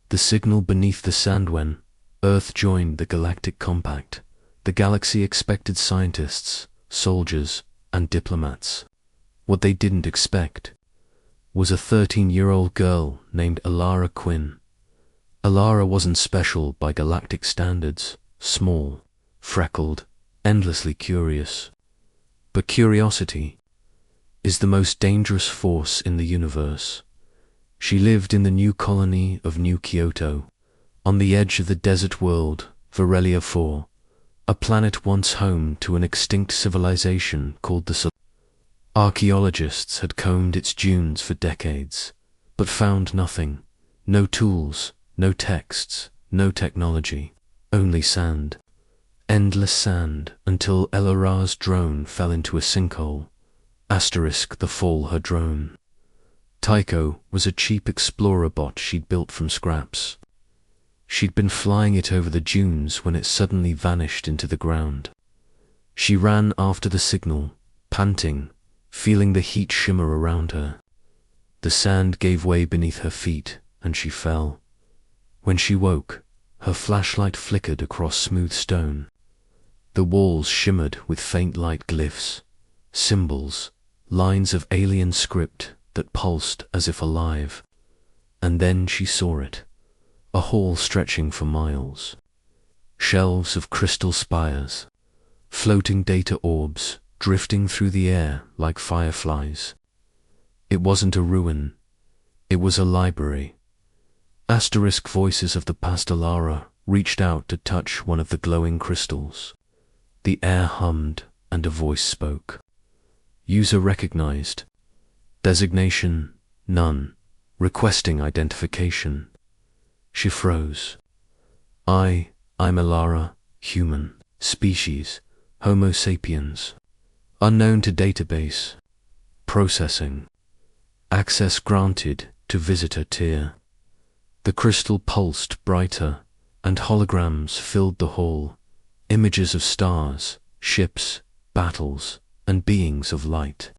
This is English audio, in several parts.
The signal beneath the sand when Earth joined the Galactic Compact. The galaxy expected scientists, soldiers, and diplomats. What they didn't expect was a 13-year-old girl named Alara Quinn. Alara wasn't special by galactic standards, small, freckled, endlessly curious. But curiosity is the most dangerous force in the universe. She lived in the new colony of New Kyoto, on the edge of the desert world, Varelia 4, a planet once home to an extinct civilization called the Sol. Archaeologists had combed its dunes for decades, but found nothing. No tools, no texts, no technology, only sand. Endless sand, until Elara's drone fell into a sinkhole. The fall her drone. Tycho was a cheap explorer bot she'd built from scraps. She'd been flying it over the dunes when it suddenly vanished into the ground. She ran after the signal, panting, feeling the heat shimmer around her. The sand gave way beneath her feet, and she fell. When she woke, her flashlight flickered across smooth stone. The walls shimmered with faint light glyphs, symbols, lines of alien script that pulsed as if alive. And then she saw it, a hall stretching for miles. Shelves of crystal spires, floating data orbs drifting through the air like fireflies. It wasn't a ruin, it was a library. Voices of the past Alara reached out to touch one of the glowing crystals. The air hummed and a voice spoke. User recognized. Designation, none. Requesting identification. She froze. I'm Alara, human, species, Homo sapiens. Unknown to database. Processing. Access granted to visitor tier. The crystal pulsed brighter, and holograms filled the hall. Images of stars, ships, battles, and beings of light.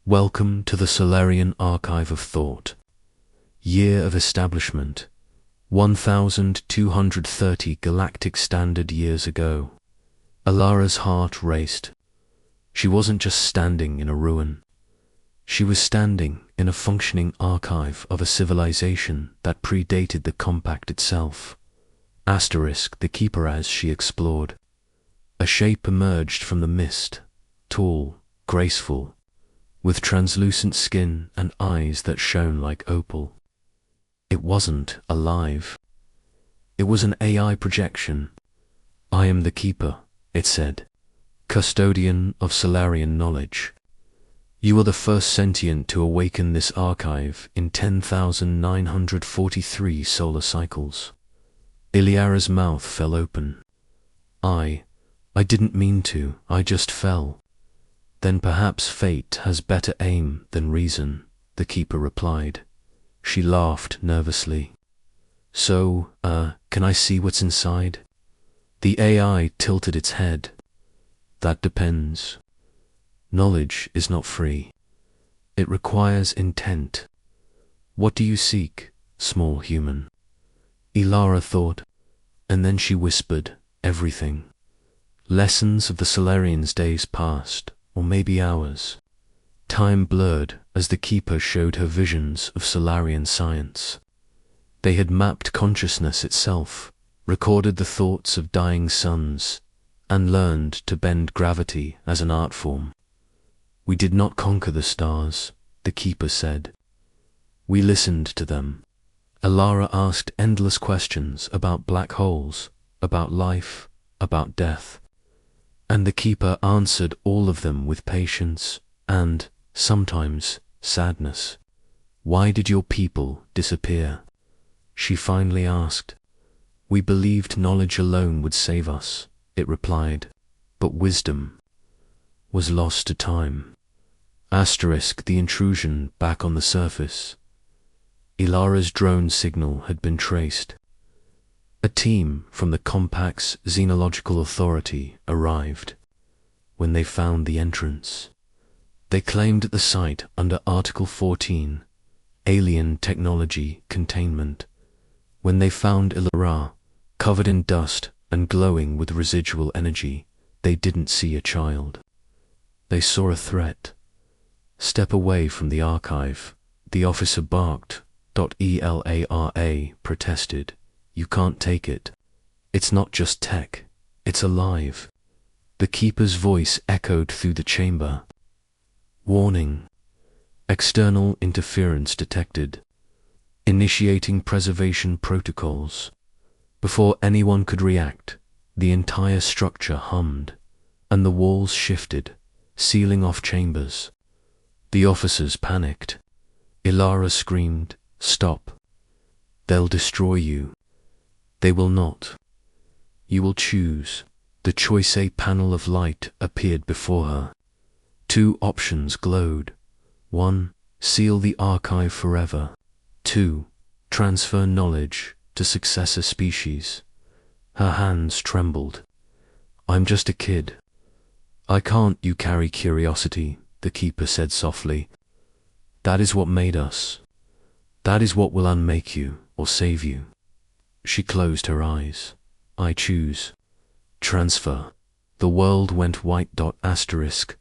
Welcome to the Solarian Archive of Thought. Year of establishment, 1230 galactic standard years ago. Alara's heart raced. She wasn't just standing in a ruin. She was standing in a functioning archive of a civilization that predated the compact itself. The keeper as she explored. A shape emerged from the mist, tall, graceful, with translucent skin and eyes that shone like opal. It wasn't alive. It was an AI projection. I am the keeper, it said, custodian of Solarian knowledge. You are the first sentient to awaken this archive in 10,943 solar cycles. Iliara's mouth fell open. I didn't mean to, I just fell. Then perhaps fate has better aim than reason, the keeper replied. She laughed nervously. So, can I see what's inside? The AI tilted its head. That depends. Knowledge is not free. It requires intent. What do you seek, small human? Ilara thought, and then she whispered, everything. Lessons of the Solarians' days past, or maybe hours. Time blurred as the keeper showed her visions of Solarian science. They had mapped consciousness itself, recorded the thoughts of dying suns, and learned to bend gravity as an art form. We did not conquer the stars, the keeper said. We listened to them. Alara asked endless questions about black holes, about life, about death. And the keeper answered all of them with patience and, sometimes, sadness. Why did your people disappear? She finally asked. We believed knowledge alone would save us, it replied, but wisdom was lost to time. The intrusion back on the surface. Ilara's drone signal had been traced. A team from the Compact's Xenological Authority arrived. When they found the entrance, they claimed the site under Article 14, Alien Technology Containment. When they found Ilara, covered in dust and glowing with residual energy, they didn't see a child. They saw a threat. "Step away from the archive," the officer barked. Elara protested. "You can't take it. It's not just tech, it's alive." The keeper's voice echoed through the chamber. "Warning. External interference detected. Initiating preservation protocols." Before anyone could react, the entire structure hummed, and the walls shifted, sealing off chambers. The officers panicked. Ilara screamed, "Stop. They'll destroy you." "They will not. You will choose." The choice. A panel of light appeared before her. 2 options glowed. 1. Seal the archive forever. 2. Transfer knowledge to successor species. Her hands trembled. "I'm just a kid." "I can't you carry curiosity," the keeper said softly. "That is what made us. That is what will unmake you or save you." She closed her eyes. "I choose. Transfer." The world went white. Asterisk.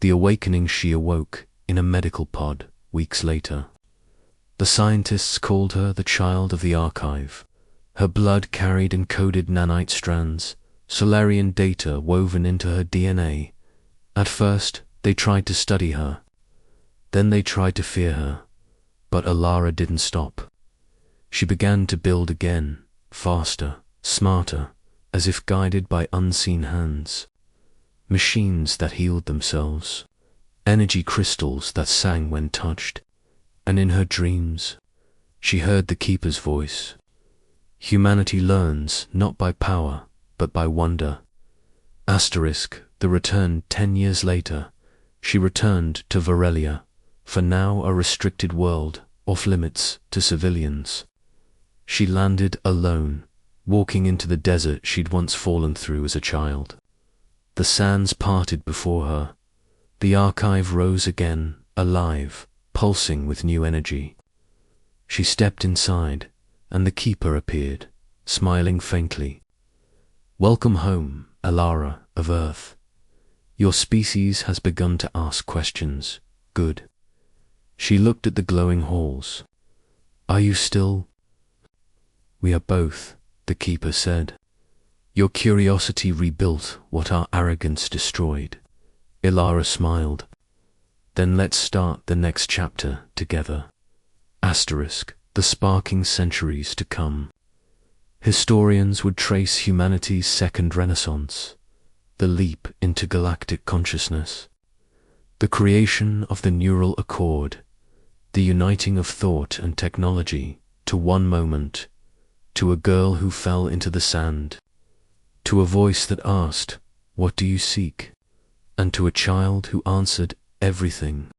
The awakening. She awoke in a medical pod weeks later. The scientists called her the child of the archive. Her blood carried encoded nanite strands, Solarian data woven into her DNA. At first, they tried to study her. Then they tried to fear her. But Ilara didn't stop. She began to build again, faster, smarter, as if guided by unseen hands. Machines that healed themselves. Energy crystals that sang when touched. And in her dreams, she heard the Keeper's voice. "Humanity learns not by power, but by wonder." Asterisk. The return 10 years later. She returned to Varelia, for now a restricted world, off limits to civilians. She landed alone, walking into the desert she'd once fallen through as a child. The sands parted before her. The archive rose again, alive, pulsing with new energy. She stepped inside, and the Keeper appeared, smiling faintly. "Welcome home, Ilara of Earth. Your species has begun to ask questions. Good." She looked at the glowing halls. "Are you still?" "We are both," the Keeper said. "Your curiosity rebuilt what our arrogance destroyed." Ilara smiled. "Then let's start the next chapter together." Asterisk. The sparking centuries to come. Historians would trace humanity's second renaissance, the leap into galactic consciousness, the creation of the neural accord, the uniting of thought and technology to one moment, to a girl who fell into the sand, to a voice that asked, "What do you seek?" and to a child who answered, "Everything."